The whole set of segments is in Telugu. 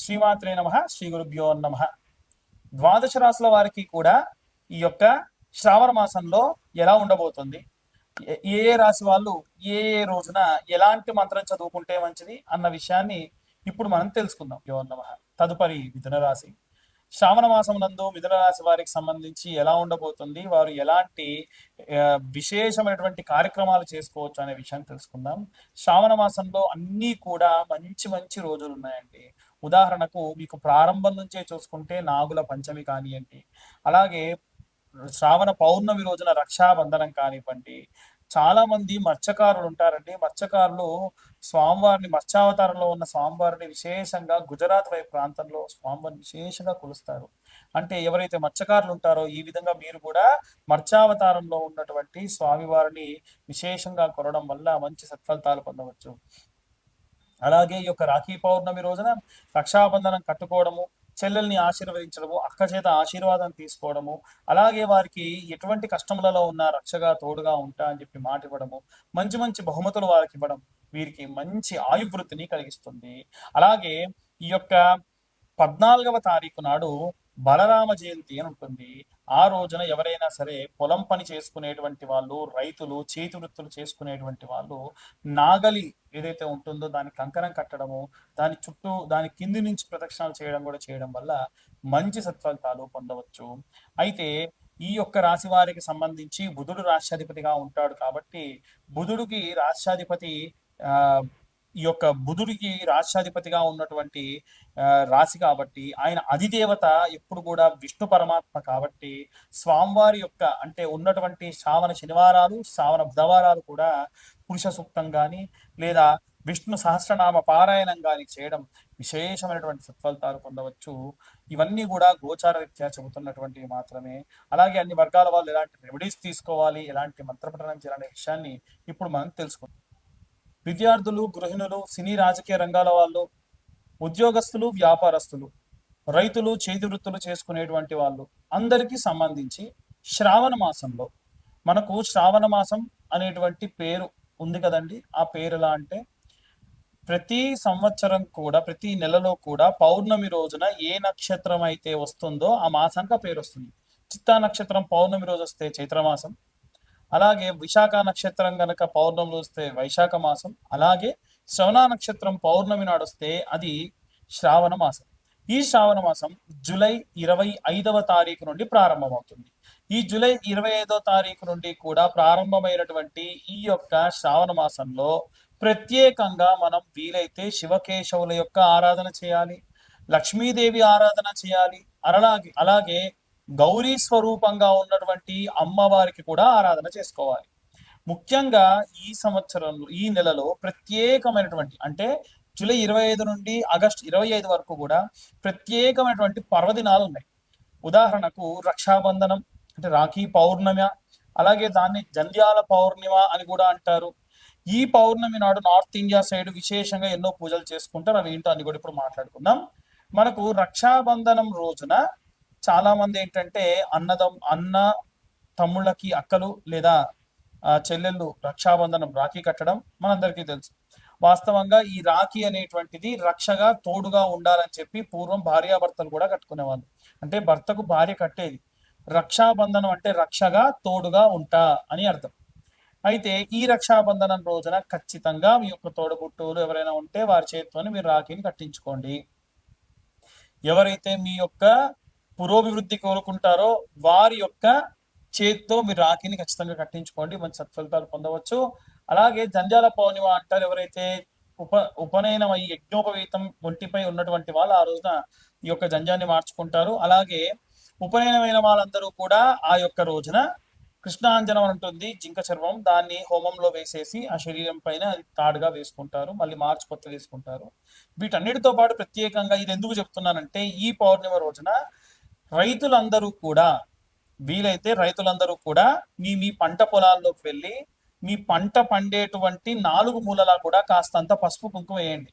శ్రీమాత్రే నమః. శ్రీ గురుభ్యో నమః. ద్వాదశ రాశుల వారికి కూడా ఈ యొక్క శ్రావణ మాసంలో ఎలా ఉండబోతుంది, ఏ ఏ రాశి వాళ్ళు ఏ ఏ రోజున ఎలాంటి మంత్రం చదువుకుంటే మంచిది అన్న విషయాన్ని ఇప్పుడు మనం తెలుసుకుందాం. యో నమః. తదుపరి మిథున రాశి. శ్రావణ మాసం నందు మిథున రాశి వారికి సంబంధించి ఎలా ఉండబోతుంది, వారు ఎలాంటి విశేషమైనటువంటి కార్యక్రమాలు చేసుకోవచ్చు అనే విషయాన్ని తెలుసుకుందాం. శ్రావణ మాసంలో అన్నీ కూడా మంచి మంచి రోజులు ఉన్నాయండి. ఉదాహరణకు మీకు ప్రారంభం నుంచే చూసుకుంటే నాగుల పంచమి కానివ్వండి, అలాగే శ్రావణ పౌర్ణమి రోజున రక్షాబంధనం కానివ్వండి. చాలా మంది మత్స్యకారులు ఉంటారండి. మత్స్యకారులు స్వామివారిని, మత్స్యావతారంలో ఉన్న స్వామివారిని విశేషంగా గుజరాత్ వైపు ప్రాంతంలో స్వామివారిని విశేషంగా కొలుస్తారు. అంటే ఎవరైతే మత్స్యకారులు ఉంటారో ఈ విధంగా మీరు కూడా మత్స్యావతారంలో ఉన్నటువంటి స్వామివారిని విశేషంగా కొనడం వల్ల మంచి సత్ఫలితాలు పొందవచ్చు. అలాగే ఈ యొక్క రాఖీ పౌర్ణమి రోజున రక్షాబంధనం కట్టుకోవడము, చెల్లెల్ని ఆశీర్వదించడము, అక్క చేత ఆశీర్వాదం తీసుకోవడము, అలాగే వారికి ఎటువంటి కష్టములలో ఉన్న రక్షగా తోడుగా ఉంటా అని చెప్పి మాట ఇవ్వడము, మంచి మంచి బహుమతులు వారికి ఇవ్వడం వీరికి మంచి ఆయువృత్తిని కలిగిస్తుంది. అలాగే ఈ యొక్క 14వ తారీఖు నాడు బలరామ జయంతి అని ఉంటుంది. ఆ రోజున ఎవరైనా సరే పొలం పని చేసుకునేటువంటి వాళ్ళు, రైతులు, చేతి వృత్తులు చేసుకునేటువంటి వాళ్ళు నాగలి ఏదైతే ఉంటుందో దాని కంకణం కట్టడము, దాని చుట్టూ దాని కింది నుంచి ప్రదక్షిణాలు చేయడం కూడా చేయడం వల్ల మంచి సత్ఫలితాలు పొందవచ్చు. అయితే ఈ యొక్క రాశి వారికి సంబంధించి బుధుడు రాష్ట్రాధిపతిగా ఉంటాడు కాబట్టి బుధుడికి రాష్ట్రాధిపతి ఆ ఈ యొక్క బుధుడికి రాష్ట్రాధిపతిగా ఉన్నటువంటి రాశి కాబట్టి ఆయన అధిదేవత ఎప్పుడు కూడా విష్ణు పరమాత్మ కాబట్టి స్వామివారి యొక్క అంటే ఉన్నటువంటి శ్రావణ శనివారాలు, శ్రావణ బుధవారాలు కూడా పురుష సూక్తం కానీ లేదా విష్ణు సహస్రనామ పారాయణం కానీ చేయడం విశేషమైనటువంటి సత్ఫలితాలు పొందవచ్చు. ఇవన్నీ కూడా గోచార రీత్యా చెబుతున్నటువంటివి మాత్రమే. అలాగే అన్ని వర్గాల వాళ్ళు ఎలాంటి రెమెడీస్ తీసుకోవాలి, ఎలాంటి మంత్రపఠనం చేయాలనే విషయాన్ని ఇప్పుడు మనం తెలుసుకుందాం. విద్యార్థులు, గృహిణులు, సినీ రాజకీయ రంగాల వాళ్ళు, ఉద్యోగస్తులు, వ్యాపారస్తులు, రైతులు, చేతి వృత్తులు చేసుకునేటువంటి వాళ్ళు అందరికీ సంబంధించి శ్రావణ మాసంలో మనకు శ్రావణ మాసం అనేటువంటి పేరు ఉంది కదండి. ఆ పేరు ఎలా అంటే ప్రతి సంవత్సరం కూడా ప్రతి నెలలో కూడా పౌర్ణమి రోజున ఏ నక్షత్రం అయితే వస్తుందో ఆ మాసానికి ఆ పేరు వస్తుంది. చిత్తా నక్షత్రం పౌర్ణమి రోజు వస్తే చైత్రమాసం, అలాగే విశాఖ నక్షత్రం గనక పౌర్ణమి వస్తే వైశాఖ మాసం, అలాగే శ్రవణ నక్షత్రం పౌర్ణమి నాడు వస్తే అది శ్రావణ మాసం. ఈ శ్రావణ మాసం జూలై 25వ తారీఖు నుండి ప్రారంభమవుతుంది. ఈ జూలై 25వ తారీఖు నుండి కూడా ప్రారంభమైనటువంటి ఈ యొక్క శ్రావణ మాసంలో ప్రత్యేకంగా మనం వీలైతే శివకేశవుల యొక్క ఆరాధన చేయాలి, లక్ష్మీదేవి ఆరాధన చేయాలి, అలాగే గౌరీ స్వరూపంగా ఉన్నటువంటి అమ్మవారికి కూడా ఆరాధన చేసుకోవాలి. ముఖ్యంగా ఈ సంవత్సరంలో ఈ నెలలో ప్రత్యేకమైనటువంటి అంటే జూలై 25 నుండి ఆగస్టు 25 వరకు కూడా ప్రత్యేకమైనటువంటి పర్వదినాలు ఉన్నాయి. ఉదాహరణకు రక్షాబంధనం అంటే రాఖీ పౌర్ణమి, అలాగే దాన్ని జంధ్యాల పౌర్ణిమ అని కూడా అంటారు. ఈ పౌర్ణమి నాడు నార్త్ ఇండియా సైడ్ విశేషంగా ఎన్నో పూజలు చేసుకుంటారు. అవి ఏంటో అని కూడా ఇప్పుడు మాట్లాడుకుందాం. మనకు రక్షాబంధనం రోజున చాలా మంది ఏంటంటే అన్న తమ్ముళ్ళకి అక్కలు లేదా చెల్లెళ్ళు రక్షాబంధనం రాఖీ కట్టడం మనందరికీ తెలుసు. వాస్తవంగా ఈ రాఖీ అనేటువంటిది రక్షగా తోడుగా ఉండాలని చెప్పి పూర్వం భార్యాభర్తలు కూడా కట్టుకునేవాళ్ళు. అంటే భర్తకు భార్య కట్టేది. రక్షాబంధనం అంటే రక్షగా తోడుగా ఉంటా అని అర్థం. అయితే ఈ రక్షాబంధనం రోజున ఖచ్చితంగా మీ యొక్క తోడుబుట్టువులు ఎవరైనా ఉంటే వారి చేతితోనే మీరు రాఖీని కట్టించుకోండి. ఎవరైతే మీ యొక్క పురోభివృద్ధి కోరుకుంటారో వారి యొక్క చేతితో మీరు రాఖీని ఖచ్చితంగా కట్టించుకోండి, మంచి సత్ఫలితాలు పొందవచ్చు. అలాగే జంధ్యాల పౌర్ణిమ అంటారు. ఎవరైతే ఉపనయనం అయ్యి యజ్ఞోపవీతం ఒంటిపై ఉన్నటువంటి వాళ్ళు ఆ రోజున ఈ యొక్క జంధ్యాన్ని మార్చుకుంటారు. అలాగే ఉపనయనమైన వాళ్ళందరూ కూడా ఆ యొక్క రోజున కృష్ణాంజనం ఉంటుంది, జింక చర్మం, దాన్ని హోమంలో వేసేసి ఆ శరీరం పైన అది తాడుగా వేసుకుంటారు, మళ్ళీ మార్చి కొత్త వేసుకుంటారు. వీటన్నిటితో పాటు ప్రత్యేకంగా ఇది ఎందుకు చెప్తున్నానంటే ఈ పౌర్ణిమ రోజున రైతులందరూ కూడా వీలైతే రైతులందరూ కూడా మీ మీ పంట పొలాల్లోకి వెళ్ళి మీ పంట పండేటువంటి 4 మూలలా కూడా కాస్తంత పసుపు కుంకుమ వేయండి.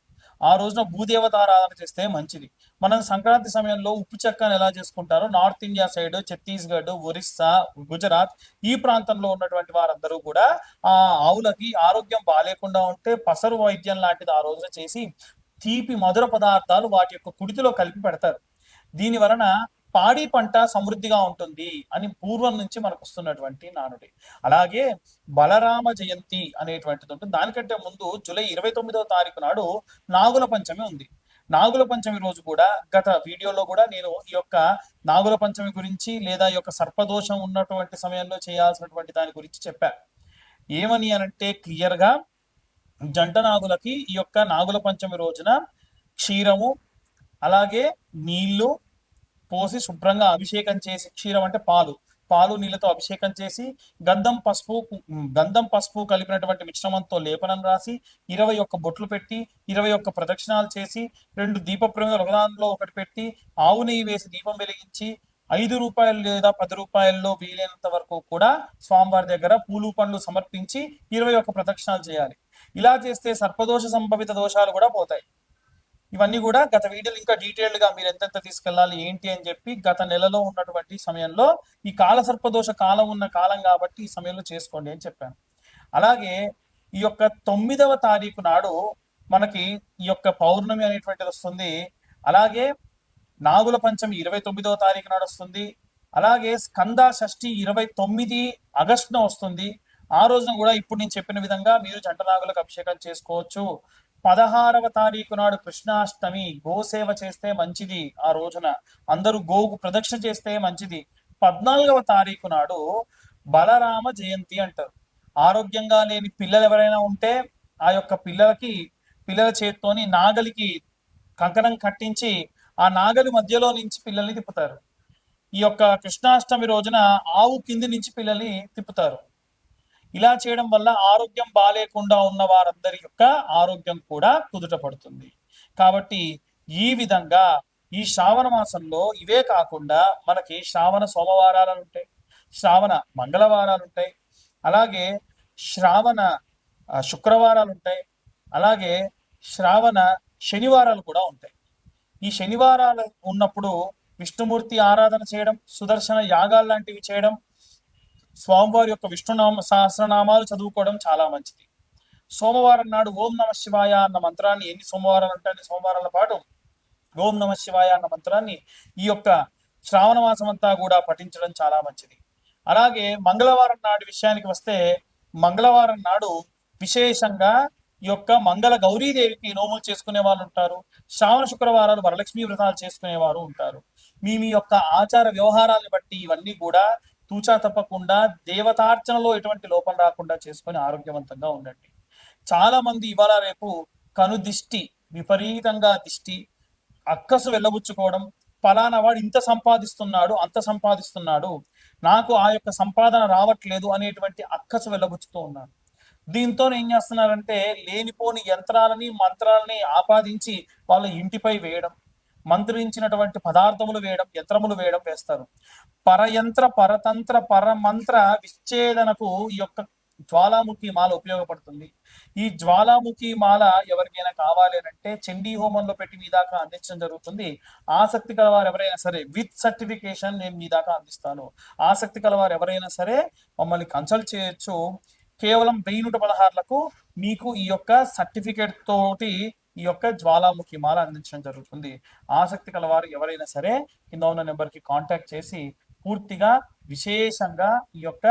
ఆ రోజున భూదేవత ఆరాధన చేస్తే మంచిది. మనం సంక్రాంతి సమయంలో ఉప్పు చెక్కను ఎలా చేసుకుంటారో north India side Chhattisgarh, Orissa, Gujarat ఈ ప్రాంతంలో ఉన్నటువంటి వారందరూ కూడా ఆ ఆవులకి ఆరోగ్యం బాగాలేకుండా ఉంటే పసరు వైద్యం లాంటిది ఆ రోజున చేసి తీపి మధుర పదార్థాలు వాటి యొక్క కుడితిలో కలిపి పెడతారు. దీని వలన పాడి పంట సమృద్ధిగా ఉంటుంది అని పూర్వం నుంచి మనకు వస్తున్నటువంటి నానుడి. అలాగే బలరామ జయంతి అనేటువంటిది ఉంటుంది. దానికంటే ముందు జూలై 29వ తారీఖు నాడు నాగుల పంచమి ఉంది. నాగుల పంచమి రోజు కూడా గత వీడియోలో కూడా నేను ఈ యొక్క నాగుల పంచమి గురించి లేదా ఈ యొక్క సర్పదోషం ఉన్నటువంటి సమయంలో చేయాల్సినటువంటి దాని గురించి చెప్పా. ఏమని అనంటే క్లియర్ గా జంట నాగులకి ఈ యొక్క నాగుల పంచమి రోజున క్షీరము అలాగే నీళ్లు పోసి శుభ్రంగా అభిషేకం చేసి, క్షీరం అంటే పాలు నీళ్ళతో అభిషేకం చేసి గంధం పసుపు కలిపినటువంటి మిశ్రమంతో లేపనం రాసి 21 బొట్లు పెట్టి 21 ప్రదక్షిణాలు చేసి 2 దీప ప్రమిదలు ఒకదానిలో ఒకటి పెట్టి ఆవు నెయ్యి వేసి దీపం వెలిగించి ₹5 లేదా ₹10 వీలైనంత వరకు కూడా స్వామివారి దగ్గర పూలు పండ్లు సమర్పించి 21 ప్రదక్షిణాలు చేయాలి. ఇలా చేస్తే సర్పదోష సంభవిత దోషాలు కూడా పోతాయి. ఇవన్నీ కూడా గత వీడియోలు ఇంకా డీటెయిల్డ్ గా మీరు ఎంతెంత తీసుకెళ్ళాలి ఏంటి అని చెప్పి గత నెలలో ఉన్నటువంటి సమయంలో ఈ కాల సర్పదోష కాలం ఉన్న కాలం కాబట్టి ఈ సమయంలో చేసుకోండి అని చెప్పాను. అలాగే ఈ యొక్క 9వ తారీఖు నాడు మనకి ఈ యొక్క పౌర్ణమి అనేటువంటిది వస్తుంది. అలాగే నాగుల పంచమి 29వ తారీఖు నాడు వస్తుంది. అలాగే స్కంద షష్ఠి 29 ఆగస్టున వస్తుంది. ఆ రోజున కూడా ఇప్పుడు నేను చెప్పిన విధంగా మీరు జంట నాగులకు అభిషేకం చేసుకోవచ్చు. 16వ తారీఖు నాడు కృష్ణాష్టమి, గోసేవ చేస్తే మంచిది. ఆ రోజున అందరూ గోవు ప్రదక్షిణ చేస్తే మంచిది. 14వ తారీఖు నాడు బలరామ జయంతి అంటారు. ఆరోగ్యంగా లేని పిల్లలు ఎవరైనా ఉంటే ఆ యొక్క పిల్లల చేత్తోని నాగలికి కంకణం కట్టించి ఆ నాగలి మధ్యలో నుంచి పిల్లల్ని తిప్పుతారు. ఈ యొక్క కృష్ణాష్టమి రోజున ఆవు కింది నుంచి పిల్లల్ని తిప్పుతారు. ఇలా చేయడం వల్ల ఆరోగ్యం బాలేకుండా ఉన్న వారందరి యొక్క ఆరోగ్యం కూడా కుదుట పడుతుంది. కాబట్టి ఈ విధంగా ఈ శ్రావణ మాసంలో ఇవే కాకుండా మనకి శ్రావణ సోమవారాలు ఉంటాయి, శ్రావణ మంగళవారాలు ఉంటాయి, అలాగే శ్రావణ శుక్రవారాలు ఉంటాయి, అలాగే శ్రావణ శనివారాలు కూడా ఉంటాయి. ఈ శనివారాలు ఉన్నప్పుడు విష్ణుమూర్తి ఆరాధన చేయడం, సుదర్శన యాగాలు లాంటివి చేయడం, స్వామివారి యొక్క విష్ణునామ సహస్రనామాలు చదువుకోవడం చాలా మంచిది. సోమవారం నాడు ఓం నమ శివాయ అన్న మంత్రాన్ని ఎన్ని సోమవారాలు అంటే అన్ని సోమవారాల పాటు ఓం నమ శివాయ అన్న మంత్రాన్ని ఈ యొక్క శ్రావణ మాసం అంతా కూడా పఠించడం చాలా మంచిది. అలాగే మంగళవారం నాడు విషయానికి వస్తే మంగళవారం నాడు విశేషంగా ఈ యొక్క మంగళ గౌరీదేవికి నోములు చేసుకునే వాళ్ళు ఉంటారు. శ్రావణ శుక్రవారాలు వరలక్ష్మి వ్రతాలు చేసుకునేవారు ఉంటారు. మీ యొక్క ఆచార వ్యవహారాలను బట్టి ఇవన్నీ కూడా తూచా తప్పకుండా దేవతార్చనలో ఎటువంటి లోపం రాకుండా చేసుకొని ఆరోగ్యవంతంగా ఉండండి. చాలా మంది ఇవాళ రేపు కనుదిష్టి, విపరీతంగా దిష్టి, అక్కసు వెళ్ళబుచ్చుకోవడం, ఫలానా వాడు ఇంత సంపాదిస్తున్నాడు అంత సంపాదిస్తున్నాడు నాకు ఆ యొక్క సంపాదన రావట్లేదు అనేటువంటి అక్కసు వెళ్ళబుచ్చుతూ ఉన్నారు. దీంతో ఏం చేస్తున్నారంటే లేనిపోని యంత్రాలని మంత్రాలని ఆపాదించి వాళ్ళ ఇంటిపై వేయడం, మంత్రించినటువంటి పదార్థములు వేయడం, యంత్రములు వేయడం వేస్తారు. పరయంత్ర పరతంత్ర పరమంత్ర విచ్ఛేదనకు ఈ యొక్క జ్వాలాముఖి మాల ఉపయోగపడుతుంది. ఈ జ్వాలాముఖి మాల ఎవరికైనా కావాలి అంటే చండీ హోమంలో పెట్టి మీ దాకా అందించడం జరుగుతుంది. ఆసక్తి కలవారు ఎవరైనా సరే విత్ సర్టిఫికేషన్ నేను మీ దాకా అందిస్తాను. ఆసక్తి కలవారు ఎవరైనా సరే మమ్మల్ని కన్సల్ట్ చేయొచ్చు. కేవలం 1116లకు మీకు ఈ యొక్క సర్టిఫికేట్ తోటి ఈ యొక్క జ్వాలాముఖి మాల అందించడం జరుగుతుంది. ఆసక్తి కలవారు ఎవరైనా సరే కింద ఉన్న నెంబర్కి కాంటాక్ట్ చేసి పూర్తిగా విశేషంగా ఈ యొక్క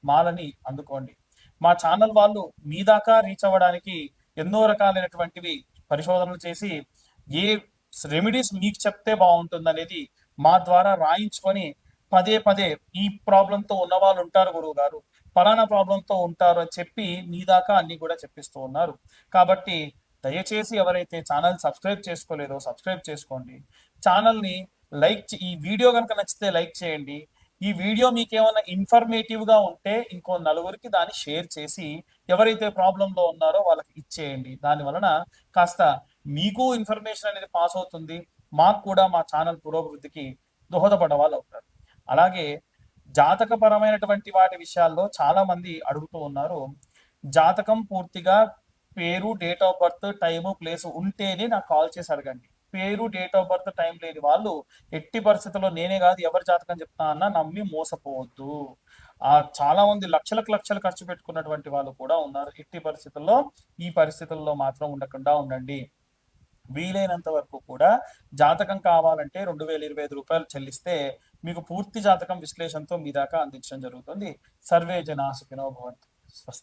మాలని అందుకోండి. మా ఛానల్ వాళ్ళు మీ దాకా రీచ్ అవ్వడానికి ఎన్నో రకాలైనటువంటివి పరిశోధనలు చేసి ఏ రెమెడీస్ మీకు చెప్తే బాగుంటుంది అనేది మా ద్వారా రాయించుకొని పదే ఈ ప్రాబ్లంతో ఉన్న వాళ్ళు ఉంటారు, గురువు గారు ఫలానా ప్రాబ్లంతో ఉంటారు అని చెప్పి మీ దాకా అన్ని కూడా చెప్పిస్తూ ఉన్నారు. కాబట్టి దయచేసి ఎవరైతే ఛానల్ సబ్స్క్రైబ్ చేసుకోలేదో సబ్స్క్రైబ్ చేసుకోండి. ఛానల్ని ఈ వీడియో కనుక నచ్చితే లైక్ చేయండి. ఈ వీడియో మీకు ఏమైనా ఇన్ఫర్మేటివ్ గా ఉంటే ఇంకో నలుగురికి దాన్ని షేర్ చేసి ఎవరైతే ప్రాబ్లంలో ఉన్నారో వాళ్ళకి ఇచ్చేయండి. దాని వలన కాస్త మీకు ఇన్ఫర్మేషన్ అనేది పాస్ అవుతుంది, మాకు కూడా మా ఛానల్ పురోభివృద్ధికి దోహదపడే వాళ్ళు అవుతారు. అలాగే జాతకపరమైనటువంటి వాటి విషయాల్లో చాలా మంది అడుగుతూ ఉన్నారు. జాతకం పూర్తిగా పేరు, date of birth, time, place ఉంటేనే నాకు కాల్ చేసి అడగండి. పేరు, డేట్ ఆఫ్ బర్త్, టైం లేని వాళ్ళు ఎట్టి పరిస్థితుల్లో నేనే కాదు ఎవరి జాతకం చెప్తా అన్నా నమ్మి మోసపోవద్దు. చాలా మంది లక్షలకు లక్షలు ఖర్చు పెట్టుకున్నటువంటి వాళ్ళు కూడా ఉన్నారు. ఎట్టి పరిస్థితుల్లో ఈ పరిస్థితుల్లో మాత్రం ఉండకుండా ఉండండి. వీలైనంత వరకు కూడా జాతకం కావాలంటే 2025 రూపాయలు చెల్లిస్తే మీకు పూర్తి జాతకం విశ్లేషణతో మీ దాకా అందించడం జరుగుతుంది. సర్వే జనా సుఖినో భవంతు. స్వస్తి.